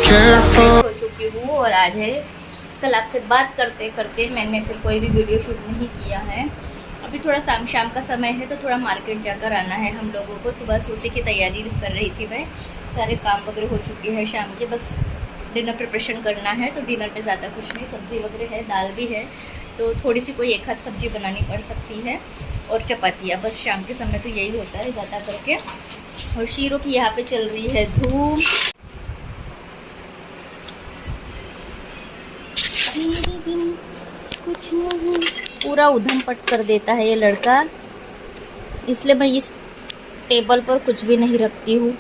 careful. हो चुकी हूँ और आज है कल आपसे बात करते करते मैंने फिर कोई भी वीडियो शूट नहीं किया है। अभी थोड़ा शाम का समय है तो थोड़ा मार्केट जाकर आना है हम लोगों को, तो बस उसी की तैयारी कर रही थी मैं। सारे काम वगैरह हो चुके हैं शाम के, बस डिनर प्रिपरेशन करना है। तो डिनर पे ज़्यादा कुछ नहीं, सब्ज़ी वगैरह है, दाल भी है, तो थोड़ी सी कोई एक हाथ सब्ज़ी बनानी पड़ सकती है और चपातियाँ। बस शाम के समय तो यही होता है ज़्यादा करके। और शीरों की यहाँ पे चल रही है धूम। मेरे बिन कुछ नहीं, पूरा उधम पट कर देता है ये लड़का, इसलिए मैं इस टेबल पर कुछ भी नहीं रखती हूँ।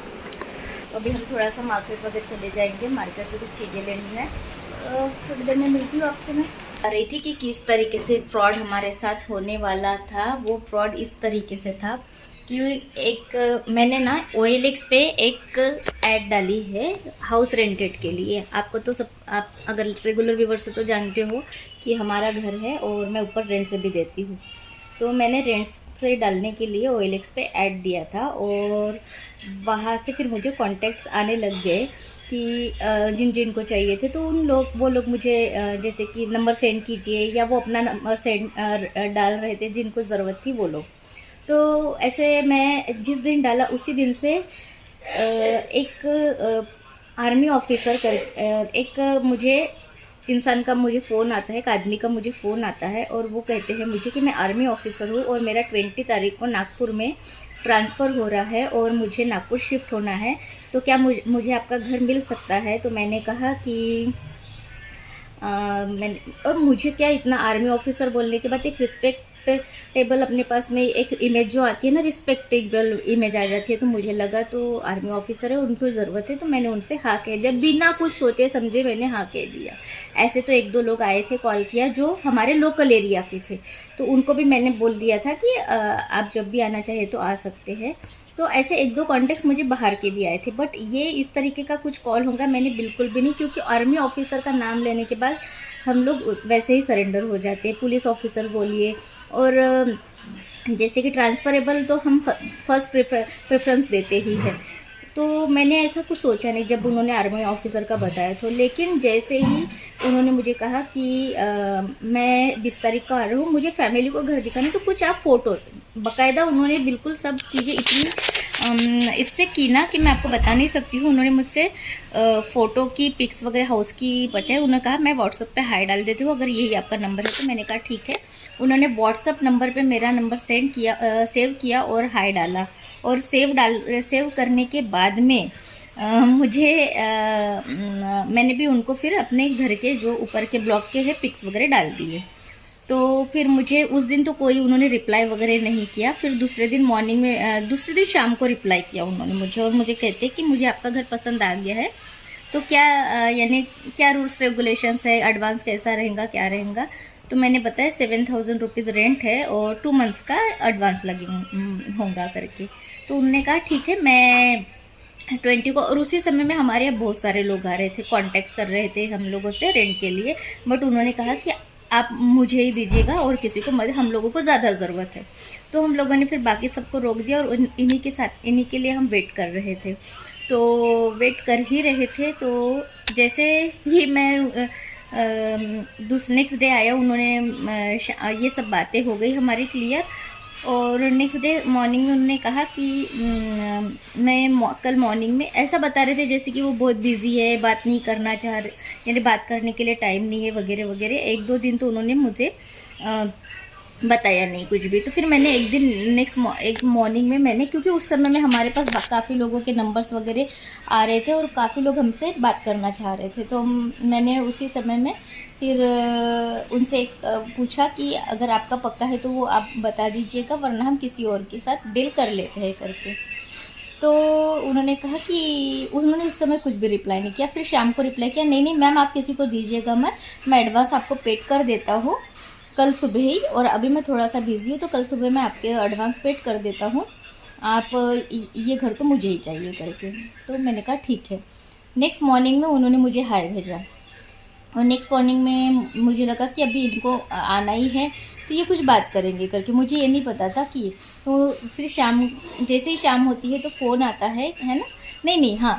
अभी हम थोड़ा सा मार्केट वगैरह चले जाएंगे, मार्केट से कुछ चीज़ें लेनी है, तो थोड़ी देर में मिलती हूँ आपसे। मैं बता रही थी कि किस तरीके से फ्रॉड हमारे साथ होने वाला था। वो फ्रॉड इस तरीके से था कि एक मैंने ना OLX पे एक ऐड डाली है हाउस रेंटेड के लिए। आपको तो सब, आप अगर रेगुलर व्यूवर्स हो तो जानते हो कि हमारा घर है और मैं ऊपर रेंट से भी देती हूँ। तो मैंने रेंट से डालने के लिए OLX पे ऐड दिया था और वहाँ से फिर मुझे कॉन्टैक्ट्स आने लग गए कि जिन जिन को चाहिए थे, तो वो लोग मुझे जैसे कि नंबर सेंड कीजिए, या वो अपना नंबर सेंड डाल रहे थे जिनको ज़रूरत थी वो लोग। तो ऐसे मैं जिस दिन डाला उसी दिन से एक आर्मी ऑफिसर एक मुझे इंसान का मुझे फ़ोन आता है, एक आदमी का मुझे फ़ोन आता है और वो कहते हैं मुझे कि मैं आर्मी ऑफिसर हूँ और मेरा 20 तारीख को नागपुर में ट्रांसफ़र हो रहा है और मुझे नागपुर शिफ्ट होना है, तो क्या मुझे आपका घर मिल सकता है। तो मैंने कहा कि मैंने, और मुझे क्या इतना आर्मी ऑफिसर बोलने के बाद एक रिस्पेक्टेबल अपने पास में एक इमेज जो आती है ना, रिस्पेक्टेबल इमेज आ जाती है, तो मुझे लगा तो आर्मी ऑफिसर है, उनको ज़रूरत है, तो मैंने उनसे हाँ कह दिया, बिना कुछ सोचे समझे मैंने हाँ कह दिया। ऐसे तो एक दो लोग आए थे, कॉल किया, जो हमारे लोकल एरिया के थे, तो उनको भी मैंने बोल दिया था कि आप जब भी आना चाहिए तो आ सकते हैं। तो ऐसे एक दो कॉन्टेक्ट्स मुझे बाहर के भी आए थे, बट ये इस तरीके का कुछ कॉल होगा मैंने बिल्कुल भी नहीं, क्योंकि आर्मी ऑफिसर का नाम लेने के बाद हम लोग वैसे ही सरेंडर हो जाते हैं। पुलिस ऑफिसर बोलिए, और जैसे कि ट्रांसफरेबल तो हम फर्स्ट प्रेफरेंस देते ही हैं। तो मैंने ऐसा कुछ सोचा नहीं जब उन्होंने आर्मी ऑफिसर का बताया तो, लेकिन जैसे ही उन्होंने मुझे कहा कि मैं 20 तारीख को आ रहा हूँ, मुझे फैमिली को घर दिखाने, तो कुछ आप फ़ोटोज़ बाकायदा उन्होंने बिल्कुल सब चीज़ें इतनी इससे की ना कि मैं आपको बता नहीं सकती हूँ। उन्होंने मुझसे फ़ोटो की पिक्स वगैरह हाउस की बचाए, उन्होंने कहा मैं व्हाट्सअप पे हाई डाल देती हूँ अगर यही आपका नंबर है। तो मैंने कहा ठीक है। उन्होंने व्हाट्सअप नंबर पे मेरा नंबर सेव किया और हाई डाला, और सेव करने के बाद में मैंने भी उनको फिर अपने घर के जो ऊपर के ब्लॉक के हैं पिक्स वगैरह डाल दिए। तो फिर मुझे उस दिन तो कोई उन्होंने रिप्लाई वगैरह नहीं किया। फिर दूसरे दिन शाम को रिप्लाई किया उन्होंने मुझे, और मुझे कहते कि मुझे आपका घर पसंद आ गया है, तो क्या यानी क्या रूल्स रेगुलेशंस है, एडवांस कैसा रहेगा, क्या रहेगा। तो मैंने बताया 7000 रुपीज़ रेंट है और 2 मंथ्स का एडवांस होगा करके। तो उन्होंने कहा ठीक है, मैं 20 को, और उसी समय में हमारे यहाँ बहुत सारे लोग आ रहे थे, कॉन्टेक्ट कर रहे थे हम लोगों से रेंट के लिए, बट उन्होंने कहा कि आप मुझे ही दीजिएगा और किसी को मत, हम लोगों को ज़्यादा ज़रूरत है। तो हम लोगों ने फिर बाकी सबको रोक दिया और इन्हीं के लिए हम वेट कर रहे थे। तो वेट कर ही रहे थे, तो जैसे ही मैं नेक्स्ट डे आया, उन्होंने ये सब बातें हो गई हमारी क्लियर। और नेक्स्ट डे मॉर्निंग में उन्होंने कहा कि मैं कल मॉर्निंग में ऐसा बता रहे थे जैसे कि वो बहुत बिजी है, बात नहीं करना चाह रहे, यानी बात करने के लिए टाइम नहीं है वगैरह वगैरह। एक दो दिन तो उन्होंने मुझे बताया नहीं कुछ भी। तो फिर मैंने एक दिन एक मॉर्निंग में मैंने, क्योंकि उस समय में हमारे पास काफ़ी लोगों के नंबर्स वगैरह आ रहे थे और काफ़ी लोग हमसे बात करना चाह रहे थे, तो मैंने उसी समय में फिर उनसे पूछा कि अगर आपका पक्का है तो वो आप बता दीजिएगा, वरना हम किसी और के साथ डील कर लेते हैं करके। तो उन्होंने कहा कि उन्होंने उस समय कुछ भी रिप्लाई नहीं किया। फिर शाम को रिप्लाई किया, नहीं मैम आप किसी को दीजिएगा मत, मैं एडवांस आपको पेड कर देता हूँ कल सुबह ही, और अभी मैं थोड़ा सा बिजी हूँ तो कल सुबह मैं आपके एडवांस पेड कर देता हूँ, आप ये घर तो मुझे ही चाहिए करके। तो मैंने कहा ठीक है। नेक्स्ट मॉर्निंग में उन्होंने मुझे हाय भेजा, और नेक्स्ट मॉर्निंग में मुझे लगा कि अभी इनको आना ही है तो ये कुछ बात करेंगे करके, मुझे ये नहीं पता था कि। तो फिर जैसे ही शाम होती है तो फ़ोन आता है ना, नहीं हाँ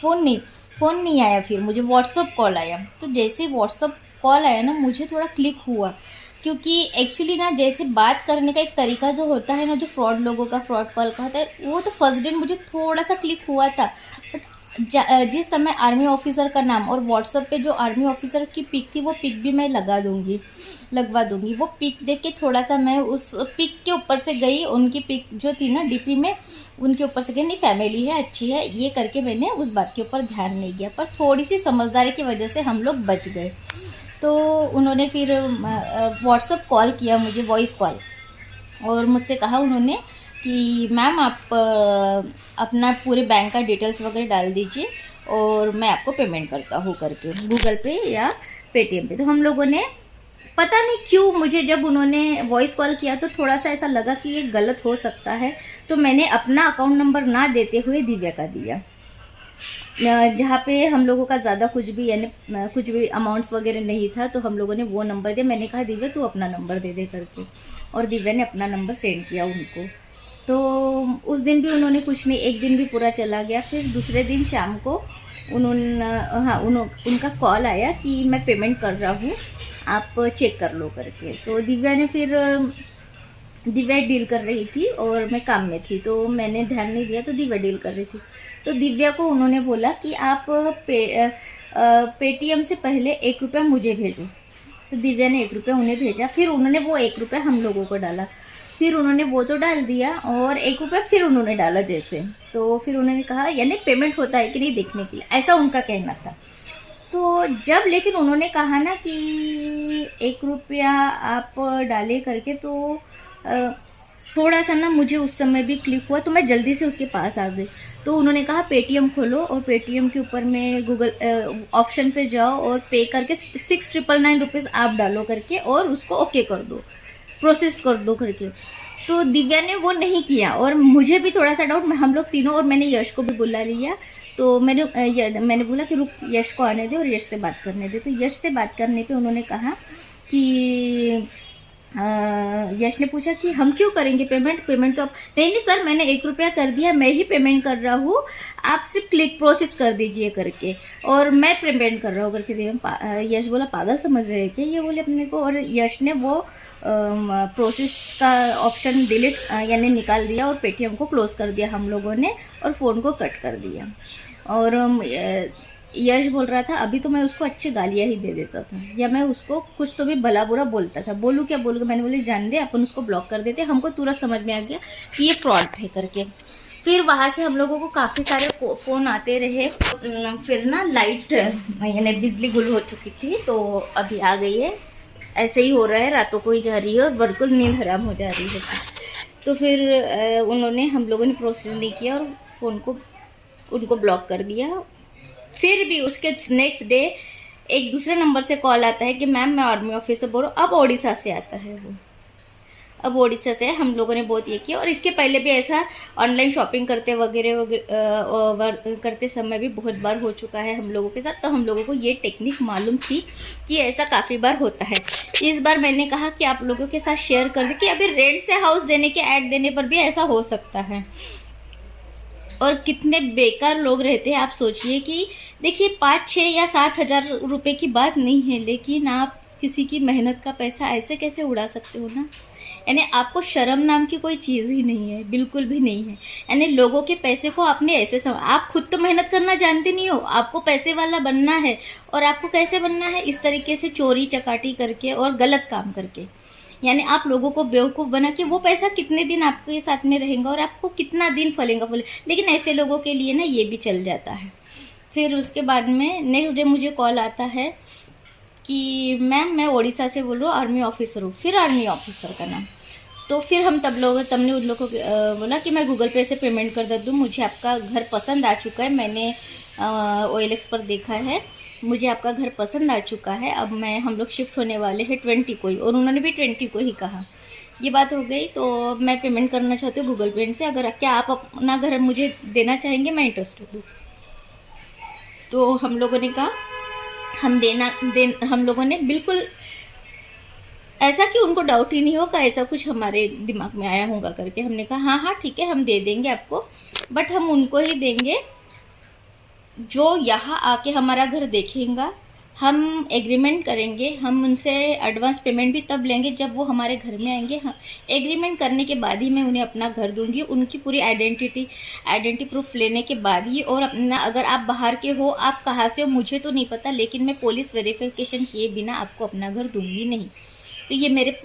फ़ोन नहीं, फ़ोन नहीं आया, फिर मुझे व्हाट्सअप कॉल आया। तो जैसे व्हाट्सअप कॉल आया ना, मुझे थोड़ा क्लिक हुआ, क्योंकि एक्चुअली ना जैसे बात करने का एक तरीका जो होता है ना, जो फ्रॉड लोगों का फ्रॉड कॉल का होता है, वो तो फर्स्ट डे मुझे थोड़ा सा क्लिक हुआ था। बट जिस समय आर्मी ऑफिसर का नाम और व्हाट्सएप पे जो आर्मी ऑफिसर की पिक थी, वो पिक भी मैं लगवा दूंगी। वो पिक देख के थोड़ा सा मैं उस पिक के ऊपर से गई, उनकी पिक जो थी ना डीपी में, उनके ऊपर से गई, नहीं फैमिली है, अच्छी है, ये करके मैंने उस बात के ऊपर ध्यान नहीं दिया। पर थोड़ी सी समझदारी की वजह से हम लोग बच गए। तो उन्होंने फिर व्हाट्सअप कॉल किया मुझे, वॉइस कॉल, और मुझसे कहा उन्होंने कि मैम आप अपना पूरे बैंक का डिटेल्स वगैरह डाल दीजिए और मैं आपको पेमेंट करता हूँ करके, गूगल पे या पेटीएम पे। तो हम लोगों ने, पता नहीं क्यों, मुझे जब उन्होंने वॉइस कॉल किया तो थोड़ा सा ऐसा लगा कि ये गलत हो सकता है। तो मैंने अपना अकाउंट नंबर ना देते हुए दिव्या का दिया, जहाँ पे हम लोगों का ज़्यादा कुछ भी, यानी कुछ भी अमाउंट्स वगैरह नहीं था। तो हम लोगों ने वो नंबर दिया। मैंने कहा दिव्या तू अपना नंबर दे दे करके, और दिव्या ने अपना नंबर सेंड किया उनको। तो उस दिन भी उन्होंने कुछ नहीं, एक दिन भी पूरा चला गया। फिर दूसरे दिन शाम को उनका कॉल आया कि मैं पेमेंट कर रहा हूँ, आप चेक कर लो करके। तो दिव्या डील कर रही थी और मैं काम में थी, तो मैंने ध्यान नहीं दिया। तो दिव्या डील कर रही थी, तो दिव्या को उन्होंने बोला कि आप पेटीएम से पहले 1 रुपया मुझे भेजो। तो दिव्या ने 1 रुपया उन्हें भेजा, फिर उन्होंने वो 1 रुपया हम लोगों को डाला, फिर उन्होंने वो तो डाल दिया और 1 रुपया फिर उन्होंने डाला जैसे। तो फिर उन्होंने कहा, यानी पेमेंट होता है कि नहीं देखने के लिए, ऐसा उनका कहना था। तो जब लेकिन उन्होंने कहा ना कि 1 रुपया आप डाले करके, तो थोड़ा सा ना मुझे उस समय भी क्लिक हुआ, तो मैं जल्दी से उसके पास आ गई। तो उन्होंने कहा पेटीएम खोलो और पेटीएम के ऊपर में गूगल ऑप्शन पे जाओ और पे करके 6,999 रुपीज़ आप डालो करके और उसको ओके कर दो, प्रोसेस कर दो करके। तो दिव्या ने वो नहीं किया और मुझे भी थोड़ा सा डाउट, हम लोग तीनों, और मैंने यश को भी बुला लिया। तो मैंने बोला कि रुक, यश को आने दे और यश से बात करने दे। तो यश से बात करने पे उन्होंने कहा कि यश ने पूछा कि हम क्यों करेंगे पेमेंट तो आप, नहीं सर मैंने 1 रुपया कर दिया, मैं ही पेमेंट कर रहा हूँ, आप सिर्फ क्लिक प्रोसेस कर दीजिए करके और मैं पेमेंट कर रहा हूँ करके। यश बोला पागल समझ रहे हैं क्या ये, बोले अपने को। और यश ने वो प्रोसेस का ऑप्शन डिलीट यानी निकाल दिया और पेटीएम को क्लोज कर दिया हम लोगों ने और फ़ोन को कट कर दिया। और यश बोल रहा था अभी तो मैं उसको अच्छी गालियाँ ही दे देता था, या मैं उसको कुछ तो भी भला बुरा बोलता था, बोलूँ क्या बोलूँ। मैंने बोली जान दे, अपन उसको ब्लॉक कर देते। हमको तुरंत समझ में आ गया कि ये फ्रॉड है करके। फिर वहाँ से हम लोगों को काफ़ी सारे फ़ोन आते रहे। फिर ना लाइट यानी बिजली गुल हो चुकी थी, तो अभी आ गई है। ऐसे ही हो रहा है, रातों को ही जा रही है और बिल्कुल नींद हराम हो जा रही है। तो फिर उन्होंने, हम लोगों ने प्रोसेस नहीं किया और फ़ोन को उनको ब्लॉक कर दिया। फिर भी उसके नेक्स्ट डे एक दूसरे नंबर से कॉल आता है कि मैम मैं आर्मी ऑफिसर बोल रहा हूँ। अब ओडिशा से आता है वो, अब ओडिशा से। हम लोगों ने बहुत ये किया और इसके पहले भी ऐसा ऑनलाइन शॉपिंग करते वगैरह करते समय भी बहुत बार हो चुका है हम लोगों के साथ। तो हम लोगों को ये टेक्निक मालूम थी कि ऐसा काफ़ी बार होता है। इस बार मैंने कहा कि आप लोगों के साथ शेयर कर दें कि अभी रेंट से हाउस देने के ऐड देने पर भी ऐसा हो सकता है। और कितने बेकार लोग रहते हैं, आप सोचिए कि देखिए 5-6 या 7 हज़ार रुपये की बात नहीं है, लेकिन आप किसी की मेहनत का पैसा ऐसे कैसे उड़ा सकते हो ना। यानी आपको शर्म नाम की कोई चीज़ ही नहीं है, बिल्कुल भी नहीं है। यानी लोगों के पैसे को आपने ऐसे आप खुद तो मेहनत करना जानते नहीं हो, आपको पैसे वाला बनना है। और आपको कैसे बनना है, इस तरीके से चोरी चकाटी करके और गलत काम करके। यानी आप लोगों को बेवकूफ़ बना के वो पैसा कितने दिन आपके साथ में रहेगा और आपको कितना दिन फलेगा। लेकिन ऐसे लोगों के लिए ना ये भी चल जाता है। फिर उसके बाद में नेक्स्ट डे मुझे कॉल आता है कि मैम मैं ओडिशा से बोल रहा हूँ, आर्मी ऑफिसर हूँ। फिर आर्मी ऑफिसर का नाम। तो फिर हम तब ने उन लोगों को बोला कि मैं गूगल पे से पेमेंट कर दे दूँ, मुझे आपका घर पसंद आ चुका है, मैंने OLX पर देखा है, मुझे आपका घर पसंद आ चुका है। अब हम लोग शिफ्ट होने वाले हैं 20 को ही, और उन्होंने भी 20 को ही कहा। ये बात हो गई, तो मैं पेमेंट करना चाहती हूँ गूगल पे से, अगर क्या आप अपना घर मुझे देना चाहेंगे, मैं इंटरेस्टेड हूँ। तो हम लोगों ने कहा हम लोगों ने बिल्कुल ऐसा कि उनको डाउट ही नहीं होगा, ऐसा कुछ हमारे दिमाग में आया होगा करके हमने कहा हाँ ठीक है हम दे देंगे आपको, बट हम उनको ही देंगे जो यहाँ आके हमारा घर देखेगा, हम एग्रीमेंट करेंगे, हम उनसे एडवांस पेमेंट भी तब लेंगे जब वो हमारे घर में आएंगे। हाँ, एग्रीमेंट करने के बाद ही मैं उन्हें अपना घर दूंगी, उनकी पूरी आइडेंटिटी प्रूफ लेने के बाद ही। और अपना, अगर आप बाहर के हो, आप कहाँ से हो मुझे तो नहीं पता, लेकिन मैं पुलिस वेरिफिकेशन किए बिना आपको अपना घर दूंगी नहीं। तो ये मेरे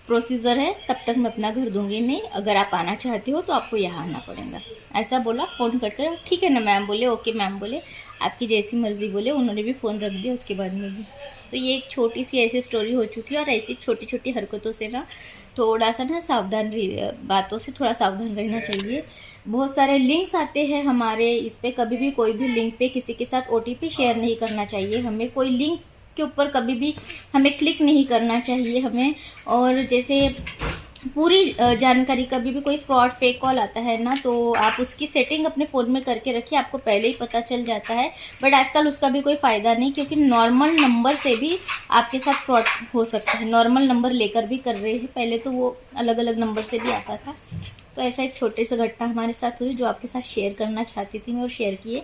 प्रोसीजर है, तब तक मैं अपना घर दूंगी नहीं। अगर आप आना चाहते हो तो आपको यहाँ आना पड़ेगा, ऐसा बोला। फ़ोन करते हो, ठीक है ना मैम बोले, ओके मैम बोले, आपकी जैसी मर्ज़ी बोले। उन्होंने भी फ़ोन रख दिया उसके बाद में भी। तो ये एक छोटी सी ऐसी स्टोरी हो चुकी है। और ऐसी छोटी छोटी हरकतों से ना थोड़ा सा ना बातों से थोड़ा सावधान रहना चाहिए। बहुत सारे लिंक्स आते हैं हमारे इस पर, कभी भी कोई भी लिंक पे किसी के साथ OTP शेयर नहीं करना चाहिए हमें। कोई लिंक के ऊपर कभी भी हमें क्लिक नहीं करना चाहिए हमें। और जैसे पूरी जानकारी, कभी भी कोई फ्रॉड फेक कॉल आता है ना, तो आप उसकी सेटिंग अपने फ़ोन में करके रखिए, आपको पहले ही पता चल जाता है। बट आजकल उसका भी कोई फ़ायदा नहीं, क्योंकि नॉर्मल नंबर से भी आपके साथ फ्रॉड हो सकता है। नॉर्मल नंबर लेकर भी कर रहे हैं, पहले तो वो अलग अलग नंबर से भी आता था। तो ऐसा एक छोटे से घटना हमारे साथ हुई जो आपके साथ शेयर करना चाहती थी मैं, और शेयर किए।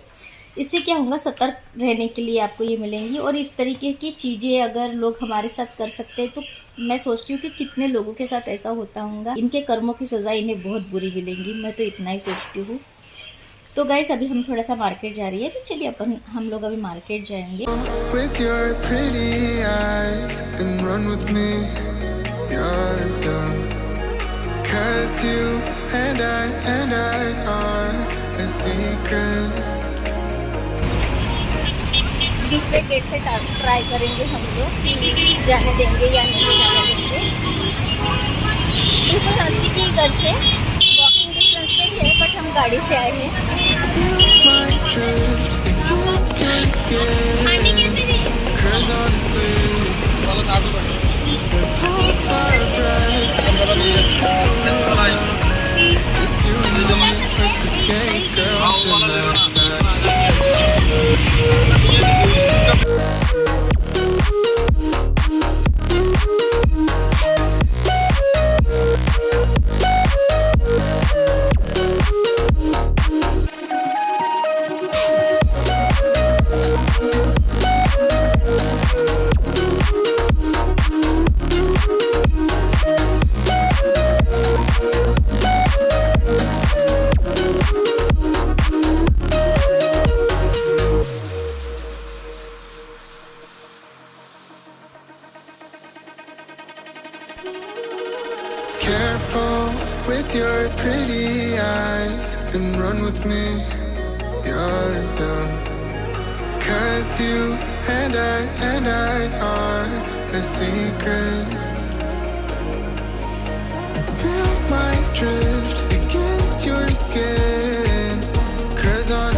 इससे क्या होगा, सतर्क रहने के लिए आपको ये मिलेंगी। और इस तरीके की चीज़ें अगर लोग हमारे साथ कर सकते हैं, तो मैं सोचती हूँ कि कितने लोगों के साथ ऐसा होता होगा। इनके कर्मों की सज़ा इन्हें बहुत बुरी मिलेंगी, मैं तो इतना ही सोचती हूँ। तो गाइस, अभी हम थोड़ा सा मार्केट जा रही है, तो चलिए हम लोग अभी मार्केट जाएंगे। दूसरे गेट से ट्राई करेंगे हम लोग कि जाने देंगे या नहीं जाने देंगे। बिल्कुल नज़दीकी घर से, वॉकिंग डिस्टेंस पे भी है, बट हम गाड़ी से आए हैं। आंटी कैसे दी? Careful with your pretty eyes and run with me, yeah. 'Cause you and I are a secret. Feel my drift against your skin. 'Cause on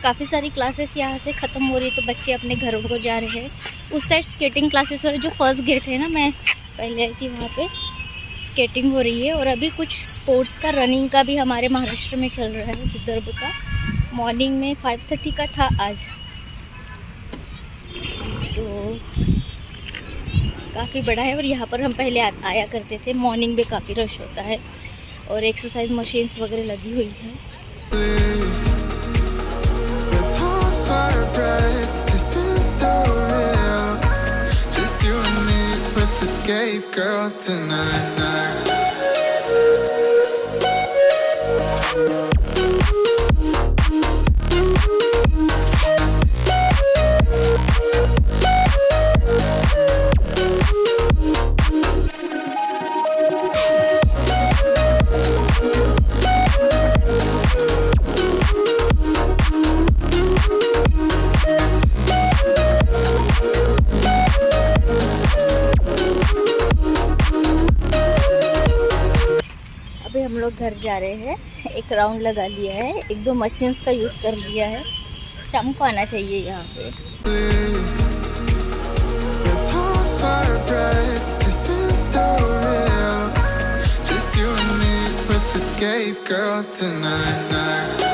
काफ़ी सारी क्लासेस यहाँ से ख़त्म हो रही है, तो बच्चे अपने घरों को जा रहे हैं। उस साइड स्केटिंग क्लासेस हो रही है, जो फर्स्ट गेट है ना, मैं पहले आई थी वहाँ पे स्केटिंग हो रही है। और अभी कुछ स्पोर्ट्स का, रनिंग का भी हमारे महाराष्ट्र में चल रहा है, विदर्भ का। मॉर्निंग में 5:30 का था आज, तो काफ़ी बड़ा है। और यहाँ पर हम पहले आया करते थे, मॉर्निंग में काफ़ी रश होता है और एक्सरसाइज मशीन्स वगैरह लगी हुई है। Girl tonight. अभी हम लोग घर जा रहे हैं, एक राउंड लगा लिया है, 1-2 मशीन्स का यूज़ कर लिया है। शाम को आना चाहिए यहाँ पे। Girl tonight.